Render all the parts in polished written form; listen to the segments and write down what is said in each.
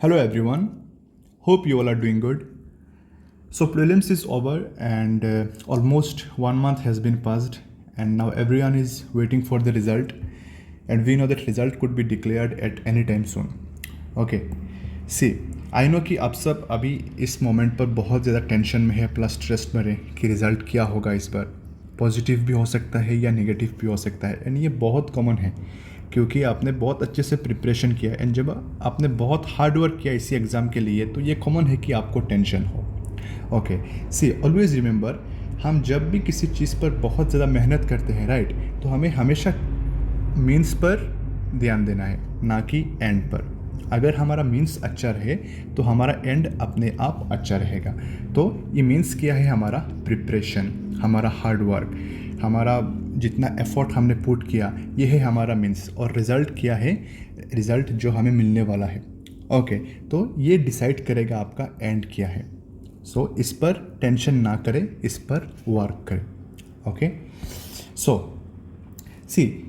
Hello everyone, hope you all are doing good. So prelims is over and almost 1 month has been passed and now everyone is waiting for the result and we know that result could be declared at any time soon. Okay, see, I know कि आप सब अभी इस moment पर बहुत ज़्यादा tension में है प्लस स्ट्रेस में है कि रिज़ल्ट क्या होगा इस बार, पॉजिटिव भी हो सकता है या नेगेटिव भी हो सकता है एंड ये बहुत कॉमन है क्योंकि आपने बहुत अच्छे से प्रिपरेशन किया एंड जब आपने बहुत हार्ड वर्क किया इसी एग्ज़ाम के लिए तो ये कॉमन है कि आपको टेंशन हो. ओके सी ऑलवेज़ रिमेंबर, हम जब भी किसी चीज़ पर बहुत ज़्यादा मेहनत करते हैं राइट, तो हमें हमेशा मीन्स पर ध्यान देना है ना कि एंड पर. अगर हमारा मीन्स अच्छा रहे तो हमारा एंड अपने आप अच्छा रहेगा. तो ये मीन्स क्या है? हमारा प्रिपरेशन, हमारा हार्ड वर्क, हमारा जितना एफर्ट हमने पुट किया, ये है हमारा मीन्स. और रिज़ल्ट क्या है? रिज़ल्ट जो हमें मिलने वाला है. ओके, तो ये डिसाइड करेगा आपका एंड क्या है. सो इस पर टेंशन ना करें, इस पर वर्क करें. ओके, सो सी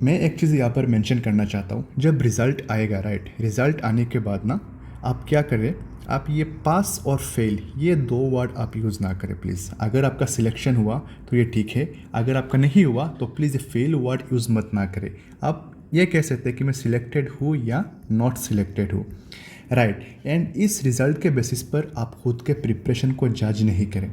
मैं एक चीज़ यहाँ पर मेंशन करना चाहता हूँ. जब रिज़ल्ट आएगा राइट, रिज़ल्ट आने के बाद ना आप क्या करें, आप ये पास और फेल ये दो वर्ड आप यूज़ ना करें प्लीज़. अगर आपका सिलेक्शन हुआ तो ये ठीक है, अगर आपका नहीं हुआ तो प्लीज़ ये फेल वर्ड यूज़ मत ना करें. आप ये कह सकते हैं कि मैं सिलेक्टेड हूँ या नॉट सिलेक्टेड हूँ राइट. एंड इस रिज़ल्ट के बेसिस पर आप खुद के प्रिपरेशन को जज नहीं करें.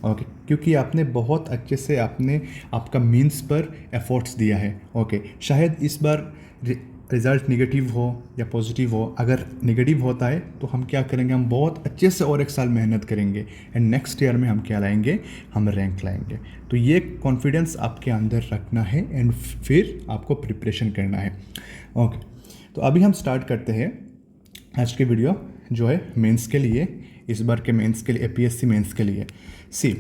ओके, क्योंकि आपने बहुत अच्छे से आपने आपका मीन्स पर एफर्ट्स दिया है. ओके, शायद इस बार रिज़ल्ट नेगेटिव हो या पॉजिटिव हो. अगर नेगेटिव होता है तो हम क्या करेंगे, हम बहुत अच्छे से और एक साल मेहनत करेंगे एंड नेक्स्ट ईयर में हम क्या लाएंगे, हम रैंक लाएंगे. तो ये कॉन्फिडेंस आपके अंदर रखना है एंड फिर आपको प्रिपरेशन करना है. ओके, तो अभी हम स्टार्ट करते हैं आज के वीडियो जो है मेंस के लिए, इस बार के मेंस के लिए, एपीएससी मेंस के लिए. सी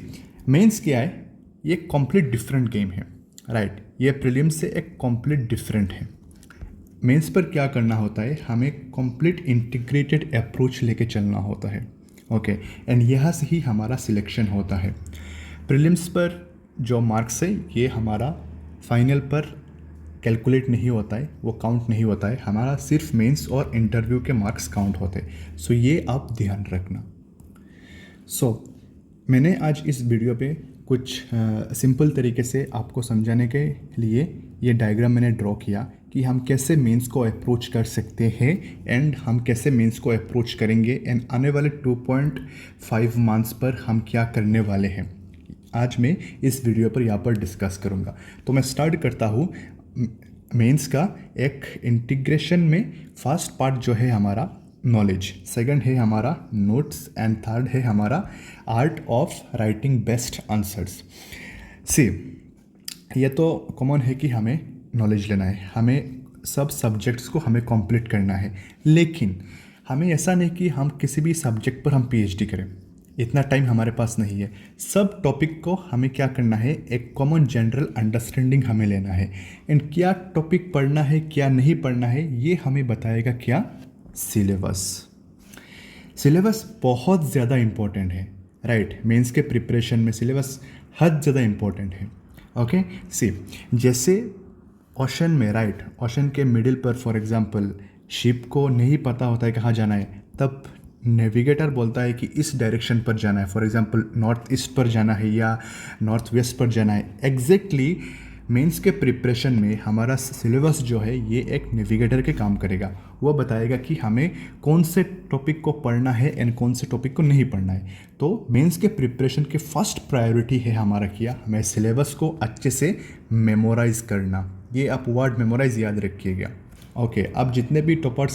मेंस क्या है? ये कॉम्प्लीट डिफरेंट गेम है राइट. ये प्रीलिम्स से एक कॉम्प्लीट डिफरेंट है. मेंस पर क्या करना होता है, हमें कॉम्प्लीट इंटीग्रेटेड अप्रोच लेके चलना होता है. ओके, एंड यहाँ से ही हमारा सिलेक्शन होता है. प्रीलिम्स पर जो मार्क्स है ये हमारा फाइनल पर कैलकुलेट नहीं होता है, वो काउंट नहीं होता है. हमारा सिर्फ मेंस और इंटरव्यू के मार्क्स काउंट होते हैं. सो ये आप ध्यान रखना. मैंने आज इस वीडियो पे कुछ सिंपल तरीके से आपको समझाने के लिए ये डायग्राम मैंने ड्रॉ किया कि हम कैसे मेंस को अप्रोच कर सकते हैं एंड हम कैसे मेंस को अप्रोच करेंगे एंड आने वाले 2.5 मंथ्स पर हम क्या करने वाले हैं. आज मैं इस वीडियो पर यहाँ पर डिस्कस करूँगा. तो मैं स्टार्ट करता हूँ मेंस का. एक इंटीग्रेशन में फर्स्ट पार्ट जो है हमारा नॉलेज, सेकंड है हमारा नोट्स एंड थर्ड है हमारा art of writing best answers. See ये तो कॉमन है कि हमें नॉलेज लेना है, हमें सब सब्जेक्ट्स को हमें कंप्लीट करना है. लेकिन हमें ऐसा नहीं कि हम किसी भी सब्जेक्ट पर हम पीएचडी करें, इतना टाइम हमारे पास नहीं है. सब टॉपिक को हमें क्या करना है, एक कॉमन जनरल अंडरस्टैंडिंग हमें लेना है. एंड क्या टॉपिक पढ़ना है क्या नहीं पढ़ना है ये हमें बताएगा क्या, सिलेबस. सिलेबस बहुत ज़्यादा इम्पोर्टेंट है राइट. मेंस के प्रिपरेशन में सिलेबस हद ज़्यादा इम्पोर्टेंट है. ओके, सी जैसे ओशन में राइट, ओशन के मिडिल पर फॉर एग्जांपल शिप को नहीं पता होता है कहाँ जाना है, तब नेविगेटर बोलता है कि इस डायरेक्शन पर जाना है, फॉर एग्जांपल नॉर्थ ईस्ट पर जाना है या नॉर्थ वेस्ट पर जाना है. एग्जैक्टली मेंस के प्रिपरेशन में हमारा सिलेबस जो है ये एक नेविगेटर के काम करेगा. वो बताएगा कि हमें कौन से टॉपिक को पढ़ना है एंड कौन से टॉपिक को नहीं पढ़ना है. तो मेंस के प्रिपरेशन के फर्स्ट प्रायोरिटी है हमारा क्या, हमें सिलेबस को अच्छे से मेमोराइज़ करना. ये आप वर्ड मेमोराइज़ याद रखिएगा. ओके, अब जितने भी टॉपर्स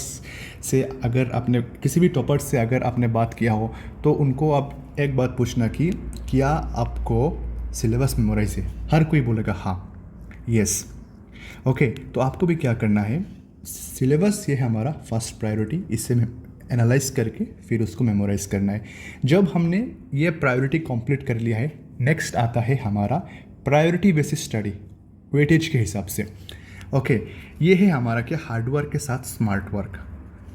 से अगर आपने किसी भी टॉपर्स से अगर आपने बात किया हो तो उनको आप एक बात पूछना कि क्या आपको सिलेबस मेमोराइज है. हर कोई बोलेगा हाँ, यस. ओके, तो आपको भी क्या करना है, सिलेबस ये है हमारा फर्स्ट प्रायोरिटी, इससे एनालाइज करके फिर उसको मेमोराइज़ करना है. जब हमने ये प्रायोरिटी कंप्लीट कर लिया है, नेक्स्ट आता है हमारा प्रायोरिटी बेसिस स्टडी, वेटेज के हिसाब से. ओके, ये है हमारा क्या, हार्ड वर्क के साथ स्मार्ट वर्क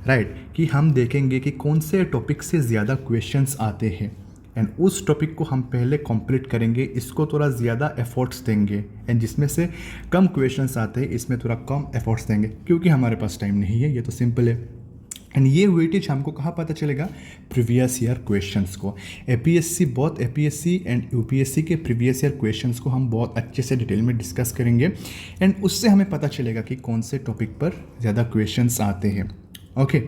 राइट. कि हम देखेंगे कि कौन से टॉपिक से ज़्यादा क्वेश्चंस आते हैं एंड उस टॉपिक को हम पहले कंप्लीट करेंगे, इसको थोड़ा ज़्यादा एफर्ट्स देंगे एंड जिसमें से कम क्वेश्चंस आते हैं इसमें थोड़ा कम एफर्ट्स देंगे क्योंकि हमारे पास टाइम नहीं है, ये तो सिंपल है. एंड ये वेटेज हमको कहाँ पता चलेगा, प्रीवियस ईयर क्वेश्चंस को। एपीएससी एंड यूपीएससी के प्रीवियस ईयर क्वेश्चंस को हम बहुत अच्छे से डिटेल में डिस्कस करेंगे एंड उससे हमें पता चलेगा कि कौन से टॉपिक पर ज़्यादा क्वेश्चंस आते हैं। ओके,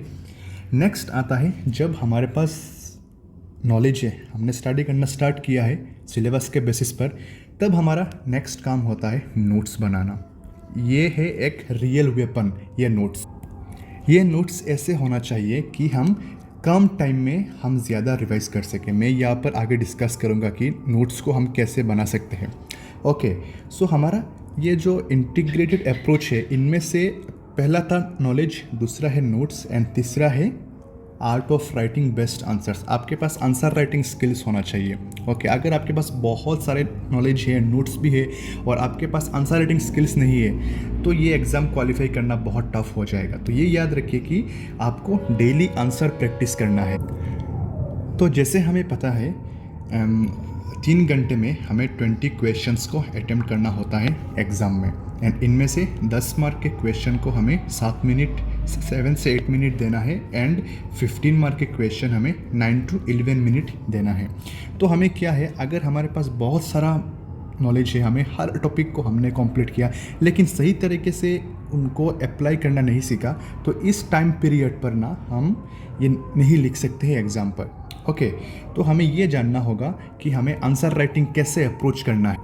नेक्स्ट आता है जब हमारे पास नॉलेज है, हमने स्टडी करना स्टार्ट किया है सिलेबस के बेसिस पर, तब हमारा नेक्स्ट काम होता है नोट्स बनाना। ये है एक रियल वेपन, ये नोट्स ऐसे होना चाहिए कि हम कम टाइम में हम ज़्यादा रिवाइज कर सकें। मैं यहाँ पर आगे डिस्कस करूँगा कि नोट्स को हम कैसे बना सकते हैं। ओके, सो हमारा ये जो इंटीग्रेटेड अप्रोच है, इनमें से पहला था नॉलेज, दूसरा है नोट्स एंड तीसरा है art of writing best answers. आपके पास आंसर राइटिंग स्किल्स होना चाहिए। ओके, अगर आपके पास बहुत सारे नॉलेज है, नोट्स भी है और आपके पास आंसर राइटिंग स्किल्स नहीं है तो ये एग्ज़ाम क्वालिफाई करना बहुत टफ हो जाएगा। तो ये याद रखिए कि आपको डेली आंसर प्रैक्टिस करना है। तो जैसे हमें पता है 3 घंटे में हमें 20 क्वेश्चंस को अटेम्प्ट करना होता है एग्ज़ाम में एंड इनमें से 10 मार्क के क्वेश्चन को हमें 7 से 8 मिनट देना है एंड 15 मार्क के क्वेश्चन हमें 9 to 11 मिनट देना है। तो हमें क्या है, अगर हमारे पास बहुत सारा नॉलेज है, हमें हर टॉपिक को हमने कंप्लीट किया लेकिन सही तरीके से उनको अप्लाई करना नहीं सीखा, तो इस टाइम पीरियड पर ना हम ये नहीं लिख सकते हैं एग्ज़ाम पर। ओके, तो हमें ये जानना होगा कि हमें आंसर राइटिंग कैसे अप्रोच करना है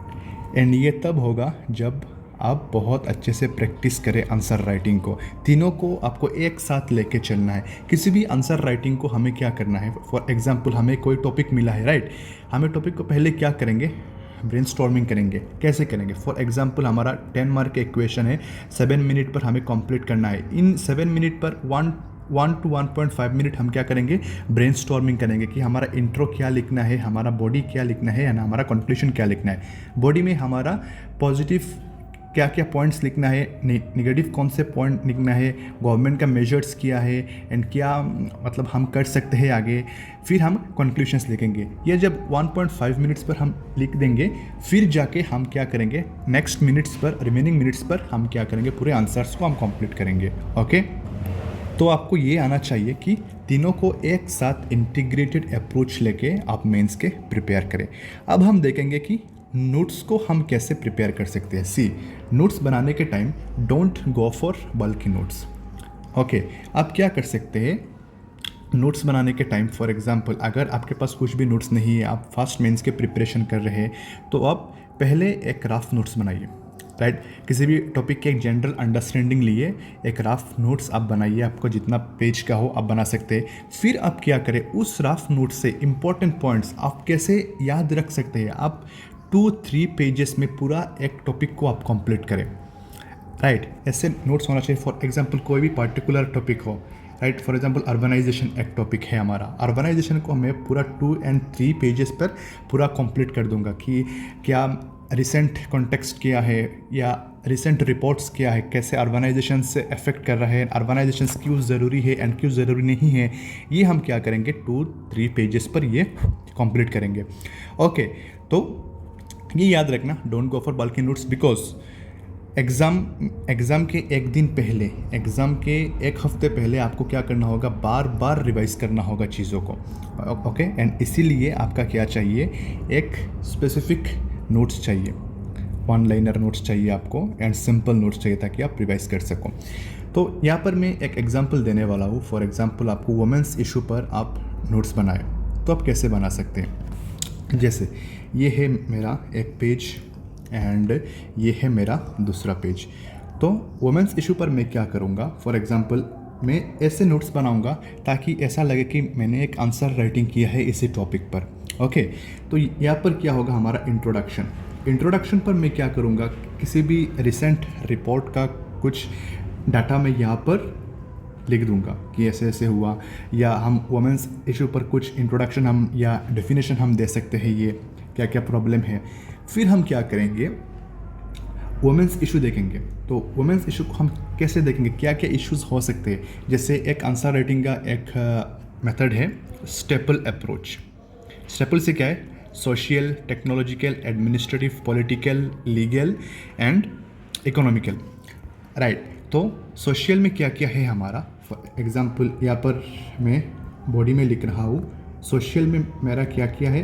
एंड ये तब होगा जब आप बहुत अच्छे से प्रैक्टिस करें आंसर राइटिंग को। तीनों को आपको एक साथ लेके चलना है। किसी भी आंसर राइटिंग को हमें क्या करना है, फॉर एग्जांपल हमें कोई टॉपिक मिला है, राइट, हमें टॉपिक को पहले क्या करेंगे, ब्रेनस्टॉर्मिंग करेंगे। कैसे करेंगे, फॉर एग्जांपल हमारा 10 मार्क का इक्वेशन है, 7 मिनट पर हमें कंप्लीट करना है। इन 7 मिनट पर 1 to 1.5 मिनट हम क्या करेंगे, ब्रेनस्टॉर्मिंग करेंगे कि हमारा इंट्रो क्या लिखना है, हमारा बॉडी क्या लिखना है एंड हमारा कंक्लूजन क्या लिखना है। बॉडी में हमारा पॉजिटिव क्या क्या पॉइंट्स लिखना है, नेगेटिव कौन से पॉइंट लिखना है, गवर्नमेंट का मेजर्स किया है एंड क्या मतलब हम कर सकते हैं आगे, फिर हम कंक्लूशंस लिखेंगे। ये जब 1.5 मिनट्स पर हम लिख देंगे, फिर जाके हम क्या करेंगे, नेक्स्ट मिनट्स पर, रिमेनिंग मिनट्स पर हम क्या करेंगे, पूरे आंसर्स को हम कंप्लीट करेंगे। ओके, तो आपको ये आना चाहिए कि तीनों को एक साथ इंटीग्रेटेड अप्रोच लेके आप मेंस के प्रिपेयर करें। अब हम देखेंगे कि नोट्स को हम कैसे प्रिपेयर कर सकते हैं। नोट्स बनाने के time don't go for bulky notes. Okay, आप क्या कर सकते हैं नोट्स बनाने के टाइम, फॉर एग्जांपल अगर आपके पास कुछ भी नोट्स नहीं है, आप फर्स्ट मेंस के प्रिपरेशन कर रहे हैं, तो आप पहले एक रफ नोट्स बनाइए, राइट। किसी भी टॉपिक के एक जनरल अंडरस्टैंडिंग लिए एक रफ नोट्स आप बनाइए, आपको जितना पेज का हो आप बना सकते हैं। फिर आप क्या करें, उस रफ नोट से इंपॉर्टेंट पॉइंट्स आप कैसे याद रख सकते हैं, आप 2-3 पेजेस में पूरा एक टॉपिक को आप कंप्लीट करें, राइट। ऐसे नोट्स होना चाहिए। फॉर एग्जांपल कोई भी पर्टिकुलर टॉपिक हो, राइट, फॉर एग्जांपल अर्बनाइजेशन एक टॉपिक है हमारा, अर्बनाइजेशन को मैं पूरा 2 and 3 पेजेस पर पूरा कंप्लीट कर दूंगा कि क्या रिसेंट कॉन्टेक्स्ट क्या है या रिसेंट रिपोर्ट्स क्या है, कैसे अर्बनाइजेशन से अफेक्ट कर रहे हैं, अर्बनाइजेशन क्यों ज़रूरी है एंड क्यों ज़रूरी नहीं है, ये हम क्या करेंगे 2-3 पेजेस पर ये कंप्लीट करेंगे। ओके, तो ये याद रखना, don't go for bulky notes, because exam के एक दिन पहले, एग्ज़ाम के एक हफ्ते पहले आपको क्या करना होगा, बार बार रिवाइज करना होगा चीज़ों को। ओके, एंड इसीलिए आपका क्या चाहिए, एक स्पेसिफिक नोट्स चाहिए, 1 लाइनर नोट्स चाहिए आपको एंड सिंपल नोट्स चाहिए ताकि आप रिवाइज कर सको। तो यहाँ पर मैं एक एग्जांपल देने वाला हूँ। फॉर एग्जांपल आपको वुमेंस इशू पर आप नोट्स बनाए, तो आप कैसे बना सकते हैं। जैसे ये है मेरा एक पेज एंड ये है मेरा दूसरा पेज। तो वुमेंस इशू पर मैं क्या करूँगा, फॉर एग्जांपल मैं ऐसे नोट्स बनाऊँगा ताकि ऐसा लगे कि मैंने एक आंसर राइटिंग किया है इसी टॉपिक पर। ओके, तो यहाँ पर क्या होगा, हमारा इंट्रोडक्शन पर मैं क्या करूँगा, किसी भी रिसेंट रिपोर्ट का कुछ डाटा मैं यहाँ पर लिख दूंगा कि ऐसे ऐसे हुआ, या हम वुमेंस इशू पर कुछ इंट्रोडक्शन हम या डेफिनेशन हम दे सकते हैं, ये क्या क्या प्रॉब्लम है। फिर हम क्या करेंगे, वुमेंस इशू देखेंगे। तो वुमेंस इशू को हम कैसे देखेंगे, क्या क्या इश्यूज हो सकते हैं। जैसे एक आंसर राइटिंग का एक मेथड है स्टेपल अप्रोच। स्टेपल से क्या है, social, technological, administrative, political, legal and economical, right. तो सोशल में क्या क्या है हमारा, फॉर एग्ज़ाम्पल यहाँ पर मैं बॉडी में लिख रहा हूँ, सोशल में मेरा क्या क्या है,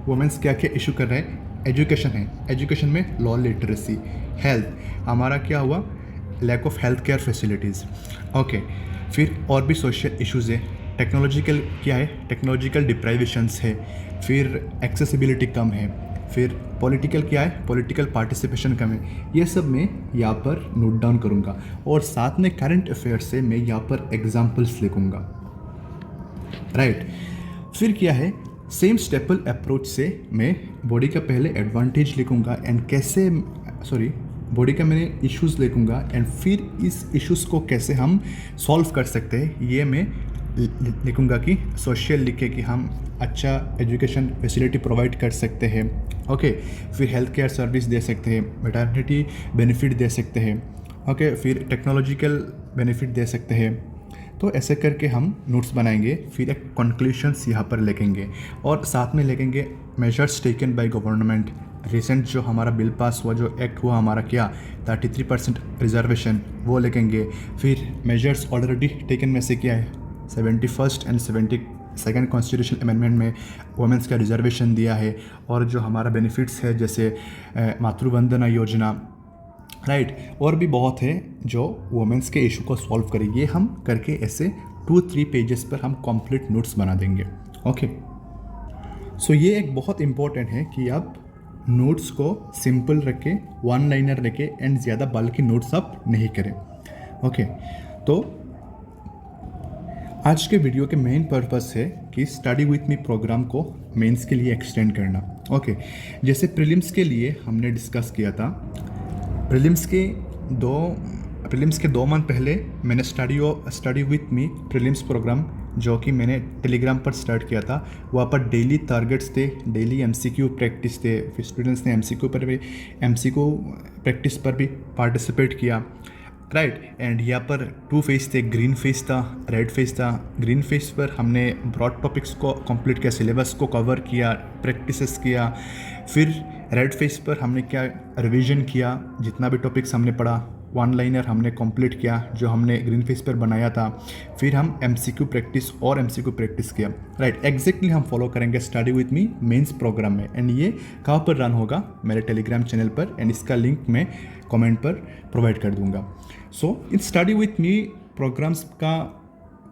वुमेंस क्या क्या इशू कर रहा है, एजुकेशन है, एजुकेशन में लॉ लिटरेसी, हेल्थ हमारा क्या हुआ, lack of health care facilities, okay. फिर और भी सोशल इश्यूज़ है, टेक्नोलॉजिकल क्या है, टेक्नोलॉजिकल डिप्राइवेशंस है, फिर एक्सेसिबिलिटी कम है, फिर पॉलिटिकल क्या है, पॉलिटिकल पार्टिसिपेशन कम है। ये सब मैं यहाँ पर नोट डाउन करूँगा और साथ में करंट अफेयर्स से मैं यहाँ पर एग्जाम्पल्स लिखूँगा, राइट। फिर क्या है, सेम स्टेपल अप्रोच से मैं बॉडी का पहले एडवांटेज लिखूँगा एंड कैसे, बॉडी का मैंने इश्यूज़ लिखूँगा एंड फिर इस इश्यूज़ को कैसे हम सॉल्व कर सकते हैं, ये मैं लिखूँगा कि सोशल लिखे कि हम अच्छा एजुकेशन फैसिलिटी प्रोवाइड कर सकते हैं, ओके। फिर हेल्थ केयर सर्विस दे सकते हैं, मैटरनिटी बेनिफिट दे सकते हैं, ओके। फिर टेक्नोलॉजिकल बेनिफिट दे सकते हैं। तो ऐसे करके हम नोट्स बनाएंगे, फिर एक कंक्लूशंस यहाँ पर लिखेंगे और साथ में लिखेंगे measures taken by government, recent जो हमारा बिल पास हुआ, जो एक्ट हुआ हमारा क्या 33% रिजर्वेशन, वो लिखेंगे। फिर मेजर्स ऑलरेडी टेकन में से क्या है, 71st and 72nd constitution amendment में वुमेंस का रिजर्वेशन दिया है और जो हमारा बेनिफिट्स है जैसे मातृवंदना योजना, राइट। और भी बहुत है जो वुमेंस के इशू को सॉल्व करेंगे, हम करके ऐसे 2-3 पेजेस पर हम कंप्लीट नोट्स बना देंगे, ओके। सो ये एक बहुत इम्पोर्टेंट है कि आप नोट्स को सिंपल रखें, वन लाइनर रखें एंड ज़्यादा बल्कि नोट्स आप नहीं करें, ओके। तो आज के वीडियो के मेन पर्पस है कि स्टडी विथ मी प्रोग्राम को मेंस के लिए एक्सटेंड करना, ओके। जैसे प्रीलिम्स के लिए हमने डिस्कस किया था, प्रीलिम्स के 2 मंथ पहले मैंने study with me prelims program जो कि मैंने टेलीग्राम पर स्टार्ट किया था, वहाँ पर डेली टारगेट्स थे, डेली एमसीक्यू प्रैक्टिस थे, फिर स्टूडेंट्स ने एमसीक्यू प्रैक्टिस पर भी पार्टिसिपेट किया, राइट। एंड यहाँ पर 2 फेज थे, ग्रीन फेज था, रेड फेज था। ग्रीन फेज पर हमने ब्रॉड टॉपिक्स को कंप्लीट किया, सिलेबस को कवर किया, प्रैक्टिसेस किया। फिर रेड फेज पर हमने क्या रिवीजन किया, जितना भी टॉपिक्स हमने पढ़ा, वन लाइनर हमने कंप्लीट किया जो हमने ग्रीन फेज पर बनाया था। फिर हम एमसीक्यू प्रैक्टिस किया, राइट। एग्जैक्टली हम फॉलो करेंगे study with me mains program में। एंड ये कहाँ पर रन होगा, मेरे टेलीग्राम चैनल पर, एंड इसका लिंक मैं कमेंट पर प्रोवाइड कर दूंगा। So in study with me programs का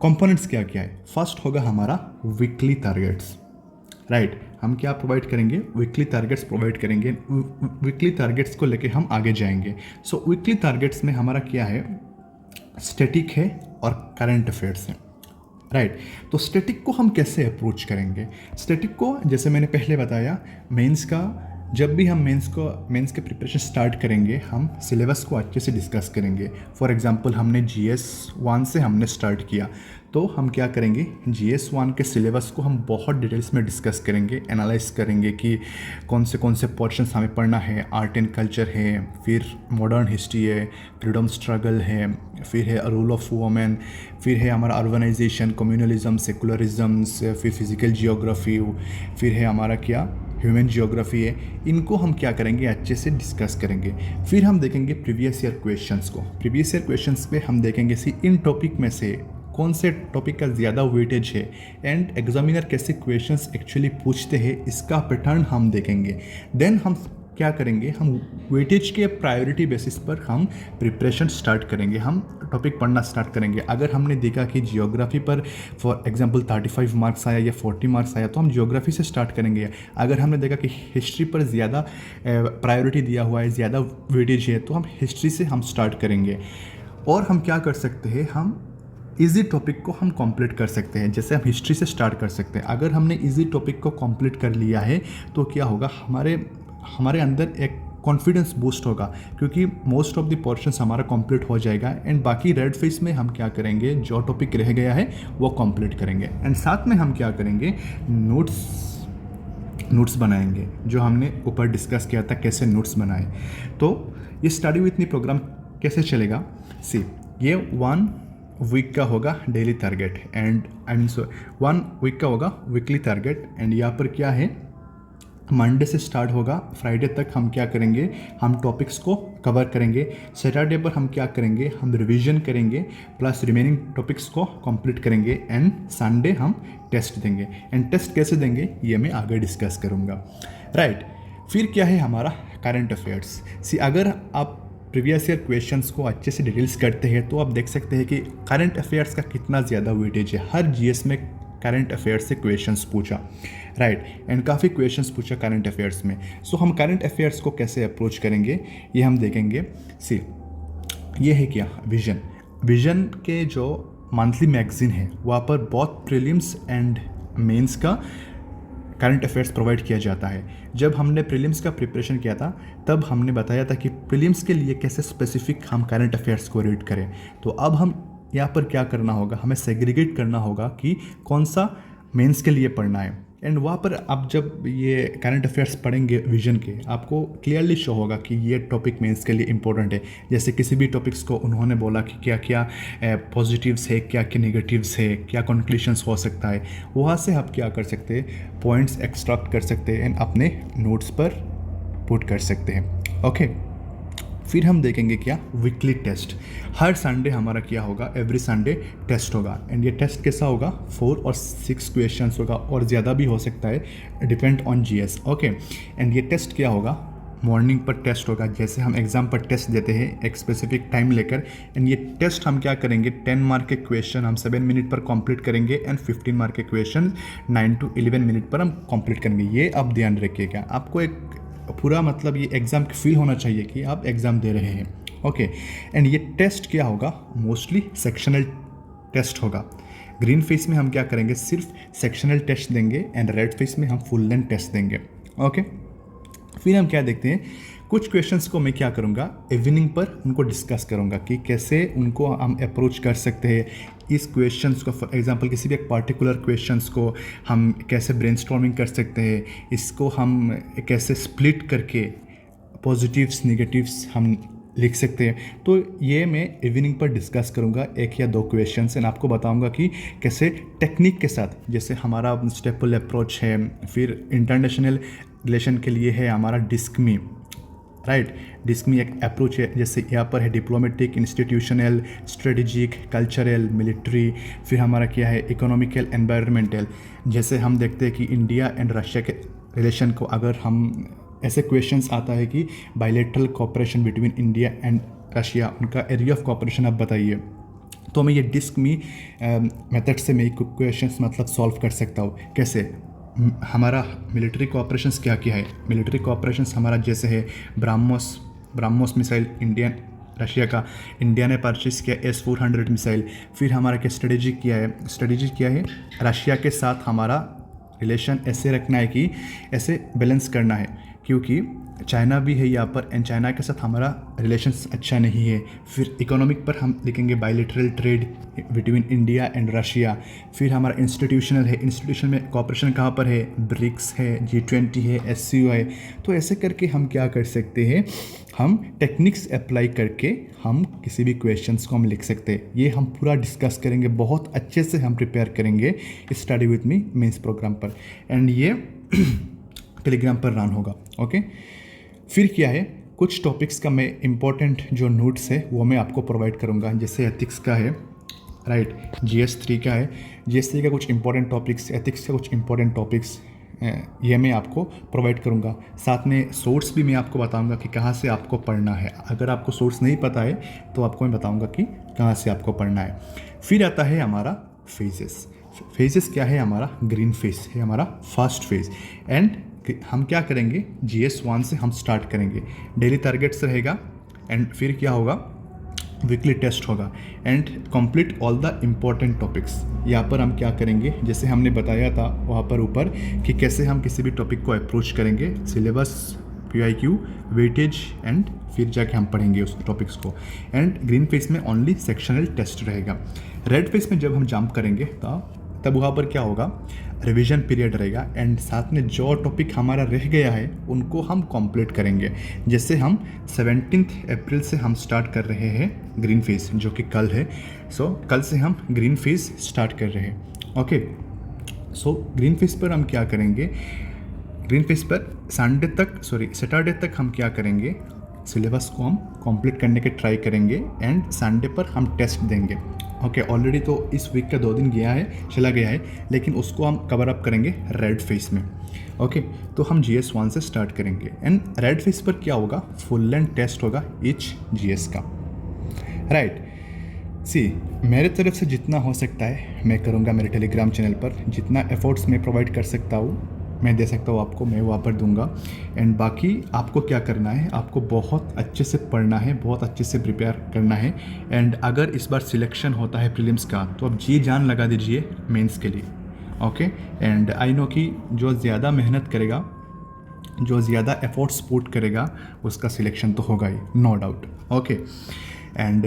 कंपोनेंट्स क्या क्या है, फर्स्ट होगा हमारा वीकली टारगेट्स, राइट। हम क्या प्रोवाइड करेंगे, वीकली टारगेट्स प्रोवाइड करेंगे। वीकली टारगेट्स को लेके हम आगे जाएंगे। सो वीकली टारगेट्स में हमारा क्या है, स्टैटिक है और करंट अफेयर्स है, राइट। तो स्टैटिक को हम कैसे अप्रोच करेंगे, स्टैटिक को जैसे मैंने पहले बताया, मेंस का जब भी हम मेंस के प्रिपरेशन स्टार्ट करेंगे, हम सिलेबस को अच्छे से डिस्कस करेंगे। फॉर एग्जांपल हमने GS 1 से हमने स्टार्ट किया, तो हम क्या करेंगे, GS 1 के सिलेबस को हम बहुत डिटेल्स में डिस्कस करेंगे, एनालाइज करेंगे कि कौन से पोर्शंस हमें पढ़ना है। आर्ट एंड कल्चर है, फिर मॉडर्न हिस्ट्री है, फ्रीडम स्ट्रगल है, फिर है रूल ऑफ वुमेन, फिर है हमारा अर्बनाइजेशन, कम्युनलिज्म, सेकुलरिज्म्स, फिर फिजिकल जियोग्राफी, फिर है हमारा क्या ह्यूमन जियोग्राफी है। इनको हम क्या करेंगे, अच्छे से डिस्कस करेंगे। फिर हम देखेंगे प्रीवियस ईयर क्वेश्चंस को। प्रीवियस ईयर क्वेश्चंस पे हम देखेंगे इन टॉपिक में से कौन से टॉपिक का ज़्यादा वेटेज है एंड एग्जामिनर कैसे क्वेश्चंस एक्चुअली पूछते हैं, इसका पैटर्न हम देखेंगे। देन हम क्या करेंगे, हम वेटेज के प्रायोरिटी बेसिस पर हम प्रिपरेशन स्टार्ट करेंगे, हम टॉपिक पढ़ना स्टार्ट करेंगे। अगर हमने देखा कि जियोग्राफी पर फॉर एग्जांपल 35 मार्क्स आया या 40 मार्क्स आया, तो हम जियोग्राफी से स्टार्ट करेंगे। अगर हमने देखा कि हिस्ट्री पर ज़्यादा प्रायोरिटी दिया हुआ है, ज़्यादा वेटेज है, तो हम हिस्ट्री से हम स्टार्ट करेंगे। और हम क्या कर सकते हैं, हम इजी टॉपिक को हम कंप्लीट कर सकते हैं। जैसे हम हिस्ट्री से स्टार्ट कर सकते हैं। अगर हमने इजी टॉपिक को कंप्लीट कर लिया है तो क्या होगा, हमारे अंदर एक कॉन्फिडेंस बूस्ट होगा, क्योंकि मोस्ट ऑफ द पोर्शंस हमारा कंप्लीट हो जाएगा। एंड बाकी रेड फेस में हम क्या करेंगे, जो टॉपिक रह गया है वो कंप्लीट करेंगे। एंड साथ में हम क्या करेंगे, नोट्स बनाएंगे, जो हमने ऊपर डिस्कस किया था कैसे नोट्स बनाए। तो ये स्टडी विथ मी प्रोग्राम कैसे चलेगा, ये 1 वीक का होगा डेली टारगेट एंड 1 वीक का होगा वीकली टारगेट। एंड यहाँ पर क्या है, मंडे से स्टार्ट होगा, फ्राइडे तक हम क्या करेंगे, हम टॉपिक्स को कवर करेंगे। सैटरडे पर हम क्या करेंगे, हम रिवीजन करेंगे प्लस रिमेनिंग टॉपिक्स को कंप्लीट करेंगे एंड संडे हम टेस्ट देंगे। एंड टेस्ट कैसे देंगे ये मैं आगे डिस्कस करूँगा, राइट। फिर क्या है हमारा करंट अफेयर्स। सी अगर आप प्रीवियस ईयर क्वेश्चंस को अच्छे से डिटेल्स करते हैं तो आप देख सकते हैं कि करंट अफेयर्स का कितना ज़्यादा वेटेज है। हर जीएस में करंट अफेयर्स से क्वेश्चंस पूछा, राइट, एंड काफ़ी क्वेश्चंस पूछा करंट अफेयर्स में। सो हम करंट अफेयर्स को कैसे अप्रोच करेंगे ये हम देखेंगे। सी ये है क्या, विजन। विजन के जो मंथली मैगजीन है वहाँ पर बहुत प्रीलिम्स एंड मेंस का करंट अफेयर्स प्रोवाइड किया जाता है। जब हमने प्रीलिम्स का प्रिपरेशन किया था तब हमने बताया था कि प्रीलिम्स के लिए कैसे स्पेसिफिक हम करंट अफेयर्स को रीड करें। तो अब हम यहाँ पर क्या करना होगा, हमें सेग्रीगेट करना होगा कि कौन सा मेंस के लिए पढ़ना है। एंड वहाँ पर आप जब ये करंट अफेयर्स पढ़ेंगे विजन के, आपको क्लियरली शो होगा कि ये टॉपिक मेंस के लिए इंपॉर्टेंट है। जैसे किसी भी टॉपिक्स को उन्होंने बोला कि क्या क्या पॉजिटिव्स है, क्या क्या नेगेटिव्स है, क्या कंक्लूशंस हो सकता है। वहाँ से आप क्या कर सकते हैं, पॉइंट्स एक्सट्रैक्ट कर सकते हैं एंड अपने नोट्स पर पुट कर सकते हैं, ओके। फिर हम देखेंगे क्या, वीकली टेस्ट। हर संडे हमारा क्या होगा, एवरी संडे टेस्ट होगा। एंड ये टेस्ट कैसा होगा, 4 और 6 क्वेश्चंस होगा और ज़्यादा भी हो सकता है, depend on GS, okay. And ये टेस्ट क्या होगा, मॉर्निंग पर टेस्ट होगा। जैसे हम एग्जाम पर टेस्ट देते हैं एक स्पेसिफिक टाइम लेकर। एंड ये टेस्ट हम क्या करेंगे, 10 मार्क के क्वेश्चन हम 7 मिनट पर कंप्लीट करेंगे एंड 15 मार्क के क्वेश्चन 9 to 11 मिनट पर हम कंप्लीट करेंगे। ये आप ध्यान रखिएगा, आपको एक पूरा मतलब ये एग्ज़ाम फील होना चाहिए कि आप एग्ज़ाम दे रहे हैं, ओके। एंड ये टेस्ट क्या होगा, मोस्टली सेक्शनल टेस्ट होगा। ग्रीन फेस में हम क्या करेंगे, सिर्फ सेक्शनल टेस्ट देंगे एंड रेड फेस में हम फुल लेंथ टेस्ट देंगे, ओके। फिर हम क्या देखते हैं, कुछ क्वेश्चंस को मैं क्या करूँगा, इवनिंग पर उनको डिस्कस करूँगा कि कैसे उनको हम अप्रोच कर सकते हैं। इस क्वेश्चंस को फॉर एग्जांपल किसी भी एक पर्टिकुलर क्वेश्चंस को हम कैसे ब्रेनस्टॉर्मिंग कर सकते हैं, इसको हम कैसे स्प्लिट करके पॉजिटिव्स नेगेटिव्स हम लिख सकते हैं। तो ये मैं इवनिंग पर डिस्कस करूँगा 1 या 2 क्वेश्चंस एंड आपको बताऊँगा कि कैसे टेक्निक के साथ, जैसे हमारा स्टेपल अप्रोच है, फिर इंटरनेशनल रिलेशन के लिए है हमारा डिस्कमी, राइट। डिस्कमी एक अप्रोच है, जैसे यहाँ पर है diplomatic, institutional, strategic, cultural, military. फिर हमारा क्या है, इकोनॉमिकल, एनवायरमेंटल। जैसे हम देखते हैं कि इंडिया एंड रशिया के रिलेशन को अगर हम ऐसे क्वेश्चंस आता है कि bilateral cooperation between India and Russia, उनका एरिया ऑफ कोऑपरेशन आप बताइए, तो मैं ये डिस्कमी मेथड से मैं क्वेश्चंस मतलब सॉल्व कर सकता हूँ। कैसे, हमारा मिलिट्री कोऑपरेशंस क्या क्या है, मिलिट्री कोऑपरेशंस हमारा जैसे है ब्राह्मोस मिसाइल इंडियन रशिया का, इंडिया ने परचेज किया S-400 मिसाइल। फिर हमारा क्या स्ट्रेटेजी क्या है, रशिया के साथ हमारा रिलेशन ऐसे रखना है कि ऐसे बैलेंस करना है, क्योंकि चाइना भी है यहाँ पर एंड चाइना के साथ हमारा रिलेशंस अच्छा नहीं है। फिर इकोनॉमिक पर हम लिखेंगे bilateral trade between India and Russia. फिर हमारा इंस्टीट्यूशनल है, इंस्टीट्यूशन में कॉपरेशन कहाँ पर है, ब्रिक्स है, G20 है, SCO है। तो ऐसे करके हम क्या कर सकते हैं, हम टेक्निक्स अप्लाई करके हम किसी भी क्वेश्चंस को हम लिख सकते हैं। ये हम पूरा डिस्कस करेंगे, बहुत अच्छे से हम प्रिपेयर करेंगे study with me mains program पर एंड ये टेलीग्राम पर रन होगा, ओके। फिर क्या है, कुछ टॉपिक्स का मैं इम्पोर्टेंट जो नोट्स है वो मैं आपको प्रोवाइड करूँगा। जैसे एथिक्स का है, राइट, GS3 का है, GS3 का कुछ इंपॉर्टेंट टॉपिक्स, एथिक्स का कुछ इंपॉर्टेंट टॉपिक्स ये मैं आपको प्रोवाइड करूँगा। साथ में सोर्स भी मैं आपको बताऊँगा कि कहाँ से आपको पढ़ना है। अगर आपको सोर्स नहीं पता है तो आपको मैं बताऊँगा कि कहाँ से आपको पढ़ना है। फिर आता है हमारा फेजेस क्या है, हमारा ग्रीन फेज है हमारा फर्स्ट फेज। एंड हम क्या करेंगे, GS1 से हम स्टार्ट करेंगे, डेली टारगेट्स रहेगा एंड फिर क्या होगा, वीकली टेस्ट होगा and complete all the important topics. यहाँ पर हम क्या करेंगे, जैसे हमने बताया था वहाँ पर ऊपर कि कैसे हम किसी भी टॉपिक को अप्रोच करेंगे, सिलेबस, PIQ, वेटेज एंड फिर जाके हम पढ़ेंगे उस टॉपिक्स को। एंड ग्रीन फेज में ओनली सेक्शनल टेस्ट रहेगा। रेड फेज में जब हम जंप करेंगे तब वहाँ पर क्या होगा, रिवीजन पीरियड रहेगा एंड साथ में जो टॉपिक हमारा रह गया है उनको हम कंप्लीट करेंगे। जैसे हम 17 अप्रैल से हम स्टार्ट कर रहे हैं ग्रीन फेज, जो कि कल है। सो कल से हम ग्रीन फेज स्टार्ट कर रहे हैं, ओके। सो ग्रीन फेज पर हम क्या करेंगे, ग्रीन फेज पर सैटरडे तक हम क्या करेंगे, सिलेबस को हम कंप्लीट करने के ट्राई करेंगे एंड संडे पर हम टेस्ट देंगे। ओके, ऑलरेडी तो इस वीक का 2 दिन चला गया है, लेकिन उसको हम कवर अप करेंगे रेड फेस में। ओके, तो हम GS 1 से स्टार्ट करेंगे एंड रेड फेस पर क्या होगा, फुल लेंथ टेस्ट होगा ईच GS का, राइट। सी, मेरे तरफ से जितना हो सकता है मैं करूँगा, मेरे टेलीग्राम चैनल पर जितना एफर्ट्स मैं प्रोवाइड कर सकता हूँ मैं दे सकता हूँ आपको, मैं वहाँ पर दूंगा। एंड बाकी आपको क्या करना है, आपको बहुत अच्छे से पढ़ना है, बहुत अच्छे से प्रिपेयर करना है। एंड अगर इस बार सिलेक्शन होता है प्रीलिम्स का तो आप जी जान लगा दीजिए मेंस के लिए। ओके, एंड आई नो कि जो ज़्यादा मेहनत करेगा, जो ज़्यादा एफर्ट्स पुट करेगा उसका सिलेक्शन तो होगा ही, नो डाउट। ओके, एंड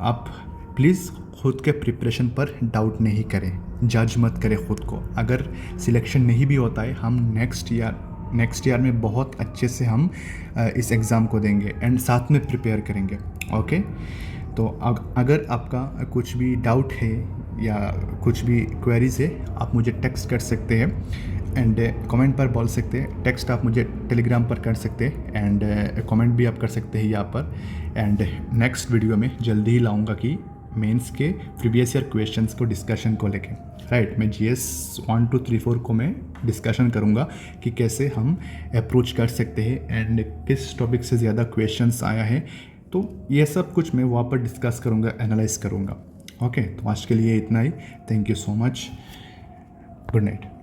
आप प्लीज़ खुद के प्रिपरेशन पर डाउट नहीं करें, जज मत करें खुद को। अगर सिलेक्शन नहीं भी होता है, हम नेक्स्ट ईयर में बहुत अच्छे से हम इस एग्ज़ाम को देंगे एंड साथ में प्रिपेयर करेंगे। ओके, तो अगर आपका कुछ भी डाउट है या कुछ भी क्वेरीज है, आप मुझे टेक्स्ट कर सकते हैं एंड कमेंट पर बोल सकते हैं। टेक्स्ट आप मुझे टेलीग्राम पर कर सकते हैं एंड कमेंट भी आप कर सकते हैं यहाँ पर। एंड नेक्स्ट वीडियो में जल्दी ही लाऊंगा कि मेंस के प्रीवियस ईयर क्वेश्चंस को डिस्कशन को लेके, राइट। मैं GS 1 2 3 4 को मैं डिस्कशन करूँगा कि कैसे हम अप्रोच कर सकते हैं एंड किस टॉपिक से ज़्यादा क्वेश्चंस आया है, तो ये सब कुछ मैं वहाँ पर डिस्कस करूँगा, एनालाइज करूँगा। ओके, तो आज के लिए इतना ही। Thank you so much, good night.